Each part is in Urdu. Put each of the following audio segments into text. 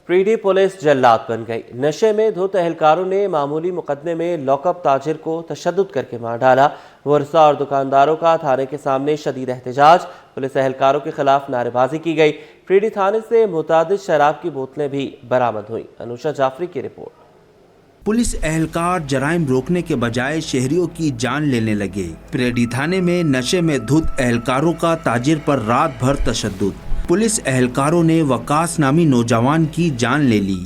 پریڈی پولیس جلاد بن گئی۔ نشے میں دھت اہلکاروں نے معمولی مقدمے میں لاک اپ تاجر کو تشدد کر کے مار ڈالا۔ ورثاء اور دکانداروں کا تھانے کے سامنے شدید احتجاج، پولیس اہلکاروں کے خلاف نعرے بازی کی گئی۔ پریڈی تھانے سے متعدد شراب کی بوتلیں بھی برآمد ہوئیں۔ انوشا جعفری کی رپورٹ۔ پولیس اہلکار جرائم روکنے کے بجائے شہریوں کی جان لینے لگے۔ پریڈی تھانے میں نشے میں دھت اہلکاروں کا تاجر پر رات بھر تشدد، پولیس اہلکاروں نے وقاص نامی نوجوان کی جان لے لی۔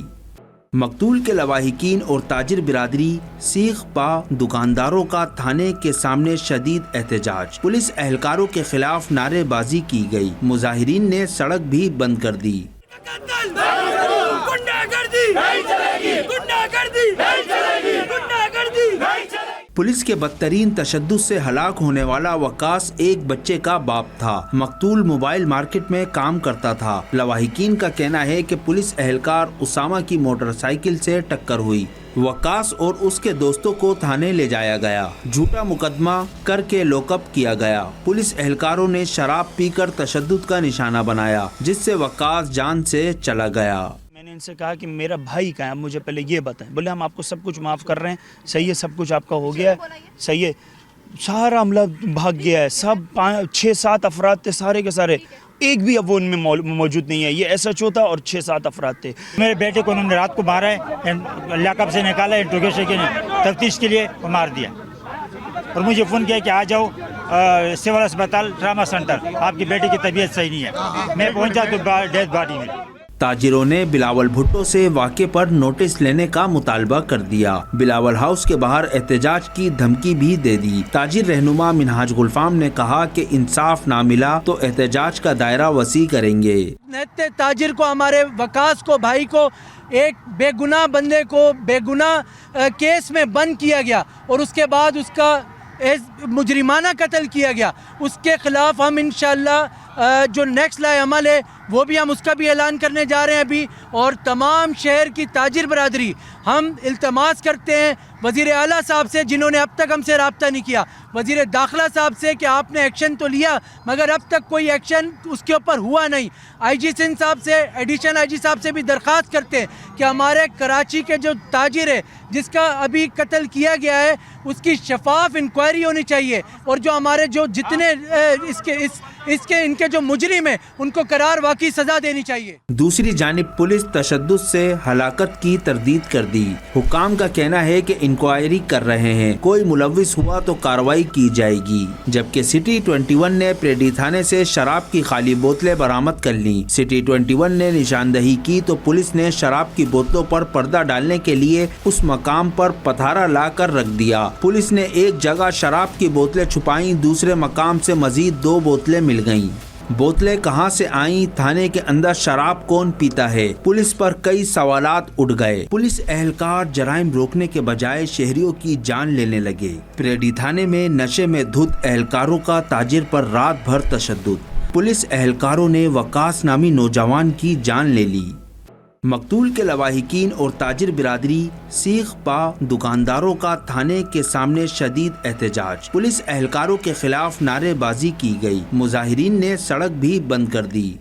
مقتول کے لواحقین اور تاجر برادری سیخ پا دکانداروں کا تھانے کے سامنے شدید احتجاج، پولیس اہلکاروں کے خلاف نعرے بازی کی گئی۔ مظاہرین نے سڑک بھی بند کر دی۔ پولیس کے بدترین تشدد سے ہلاک ہونے والا وقاص ایک بچے کا باپ تھا۔ مقتول موبائل مارکیٹ میں کام کرتا تھا۔ لواحقین کا کہنا ہے کہ پولیس اہلکار اسامہ کی موٹر سائیکل سے ٹکر ہوئی۔ وقاص اور اس کے دوستوں کو تھانے لے جایا گیا، جھوٹا مقدمہ کر کے لوک اپ کیا گیا۔ پولیس اہلکاروں نے شراب پی کر تشدد کا نشانہ بنایا، جس سے وقاص جان سے چلا گیا۔ میں نے ان سے کہا کہ میرا بھائی کہاں ہے، اب مجھے پہلے یہ بتائیں۔ بولے ہم آپ کو سب کچھ معاف کر رہے ہیں، صحیح ہے، سب کچھ آپ کا ہو گیا ہے، صحیح ہے۔ سارا عملہ بھاگ گیا ہے، سب 6-7 افراد تھے، سارے کے سارے، ایک بھی اب وہ ان میں موجود نہیں ہے۔ یہ ایس ایچ او تھا اور 6-7 افراد تھے۔ میرے بیٹے کو انہوں نے رات کو مارا ہے، لاک اپ سے نکالا، انٹروگیشن کے تفتیش کے لیے مار دیا، اور مجھے فون کیا کہ آ جاؤ سول اسپتال ٹراما سینٹر، آپ کی بیٹے کی طبیعت صحیح نہیں ہے۔ میں پہنچا تو ڈیتھ باڈی میں۔ تاجروں نے بلاول بھٹو سے واقعے پر نوٹس لینے کا مطالبہ کر دیا۔ بلاول ہاؤس کے باہر احتجاج کی دھمکی بھی دے دی۔ تاجر رہنما منہاج گلفام نے کہا کہ انصاف نہ ملا تو احتجاج کا دائرہ وسیع کریں گے۔ تاجر کو، ہمارے وقاص کو، بھائی کو، ایک بے گناہ بندے کو بے گناہ کیس میں بند کیا گیا اور اس کے بعد اس کا مجرمانہ قتل کیا گیا۔ اس کے خلاف ہم انشاءاللہ جو نیکسٹ لائے عمل ہے وہ بھی ہم اس کا بھی اعلان کرنے جا رہے ہیں ابھی، اور تمام شہر کی تاجر برادری ہم التماس کرتے ہیں وزیر اعلیٰ صاحب سے، جنہوں نے اب تک ہم سے رابطہ نہیں کیا، وزیر داخلہ صاحب سے کہ آپ نے ایکشن تو لیا مگر اب تک کوئی ایکشن اس کے اوپر ہوا نہیں۔ آئی جی سندھ صاحب سے، ایڈیشنل آئی جی صاحب سے بھی درخواست کرتے ہیں کہ ہمارے کراچی کے جو تاجر ہے جس کا ابھی قتل کیا گیا ہے اس کی شفاف انکوائری ہونی چاہیے، اور جو ہمارے جو جتنے ان کے جو مجرم ہیں ان کو قرار واقعی سزا دینی چاہیے۔ دوسری جانب پولیس تشدد سے ہلاکت کی تردید کر دی۔ حکام کا کہنا ہے کہ انکوائری کر رہے ہیں، کوئی ملوث ہوا تو کارروائی کی جائے گی۔ جبکہ سٹی 21 نے پریڈی تھانے سے شراب کی خالی بوتلیں برآمد کر لیں۔ سٹی 21 نے نشاندہی کی تو پولیس نے شراب کی بوتلوں پر پردہ ڈالنے کے لیے اس مقام پر پتھارا لا کر رکھ دیا۔ پولیس نے ایک جگہ شراب کی بوتلیں چھپائیں، دوسرے مقام سے مزید 2 بوتلیں مل گئیں۔ بوتلیں کہاں سے آئیں؟ تھانے کے اندر شراب کون پیتا ہے؟ پولیس پر کئی سوالات اٹھ گئے۔ پولیس اہلکار جرائم روکنے کے بجائے شہریوں کی جان لینے لگے۔ پریڈی تھانے میں نشے میں دھت اہلکاروں کا تاجر پر رات بھر تشدد، پولیس اہلکاروں نے وقاص نامی نوجوان کی جان لے لی۔ مقتول کے لواحقین اور تاجر برادری سیخ پا دکانداروں کا تھانے کے سامنے شدید احتجاج، پولیس اہلکاروں کے خلاف نعرے بازی کی گئی۔ مظاہرین نے سڑک بھی بند کر دی۔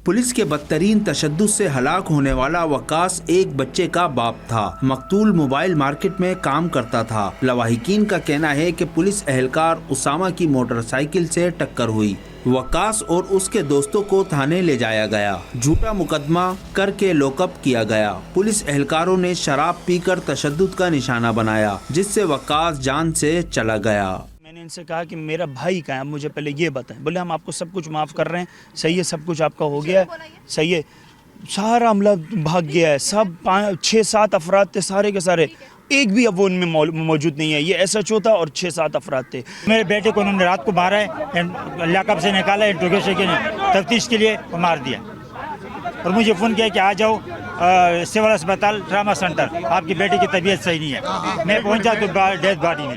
پولیس کے بدترین تشدد سے ہلاک ہونے والا وقاص ایک بچے کا باپ تھا۔ مقتول موبائل مارکیٹ میں کام کرتا تھا۔ لواحقین کا کہنا ہے کہ پولیس اہلکار اسامہ کی موٹر سائیکل سے ٹکر ہوئی۔ وقاص اور اس کے دوستوں کو تھانے لے جایا گیا، جھوٹا مقدمہ کر کے لوک اپ کیا گیا۔ پولیس اہلکاروں نے شراب پی کر تشدد کا نشانہ بنایا، جس سے وقاص جان سے چلا گیا۔ میں نے ان سے کہا کہ میرا بھائی کہاں ہے، اب مجھے پہلے یہ بتائیں۔ بولے ہم آپ کو سب کچھ معاف کر رہے ہیں، صحیح ہے، سب کچھ آپ کا ہو گیا ہے، صحیح ہے۔ سارا عملہ بھاگ گیا ہے، سب 6-7 افراد تھے، سارے کے سارے، ایک بھی اب وہ ان میں موجود نہیں ہے۔ یہ ایس ایچ او تھا اور 6-7 افراد تھے۔ میرے بیٹے کو انہوں نے رات کو مارا ہے، لاک اپ سے نکالا، انٹروگیشن کے تفتیش کے لیے مار دیا، اور مجھے فون کیا کہ آ جاؤ سول اسپتال ٹراما سینٹر، آپ کی بیٹے کی طبیعت صحیح نہیں ہے۔ میں پہنچا تو ڈیتھ باڈی میں۔